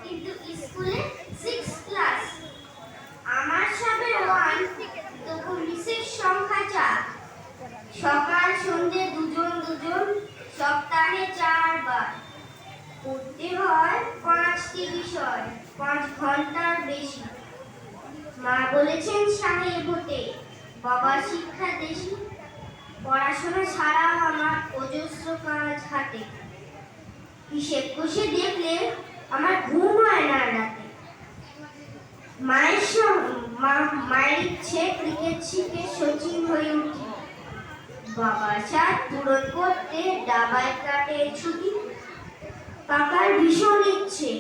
কিন্তু স্কুলে 6 ক্লাস। আমার সবে 1, তবু মিসের সংখ্যা 4। সকাল সন্ধ্যে দুজন দুজন, সপ্তাহে 4 বার। পড়তে হয় 5টি বিষয়, 5 ঘন্টার বেশি। মা বলেছেন সাহেব হতে, বাবা শিক্ষা দেশি। পড়াশোনা ছাড়াও আমার অজস্র কাজ হাতে। হিসেব কষে দেখলে আমার ঘুম হয় না রাতে। মায়ের ইচ্ছে ক্রিকেট শিখে সচিন হয়ে উঠি। বাবার সাথ পূরণ করতে ডাবায় কাটে ছুটি। কাকার ভীষণ ইচ্ছে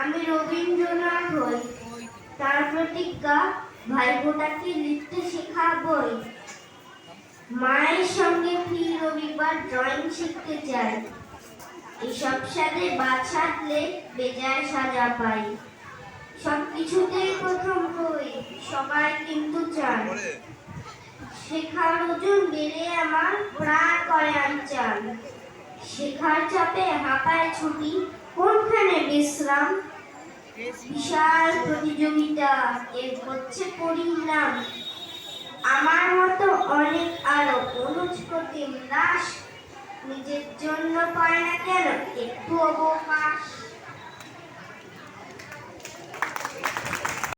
আমি রবীন্দ্রনাথ হই। তার প্রতিজ্ঞা ভাইফোঁটাকে লিখতে শেখাবই। মায়ের সঙ্গে ফি রবিবার ড্রয়িং শিখতে যাই। এসব সাথে বাছাতলে বেজায় সাজা পাই। সবকিছুতেই প্রথম হই, সবাই কিন্তু চান। শেখার ওজন বেড়ে আমার প্রাণ করে আনচান। শেখার চাপে হাঁপায় ছুটি, কোনখানে বিশ্রাম। বিশাল প্রতিযোগিতা, এর হচ্ছে পরিণাম। আমার মতো অনেক আরো অনুজ প্রতিম দাস নিজের জন্য পায় না কেন একটু অবকাশ।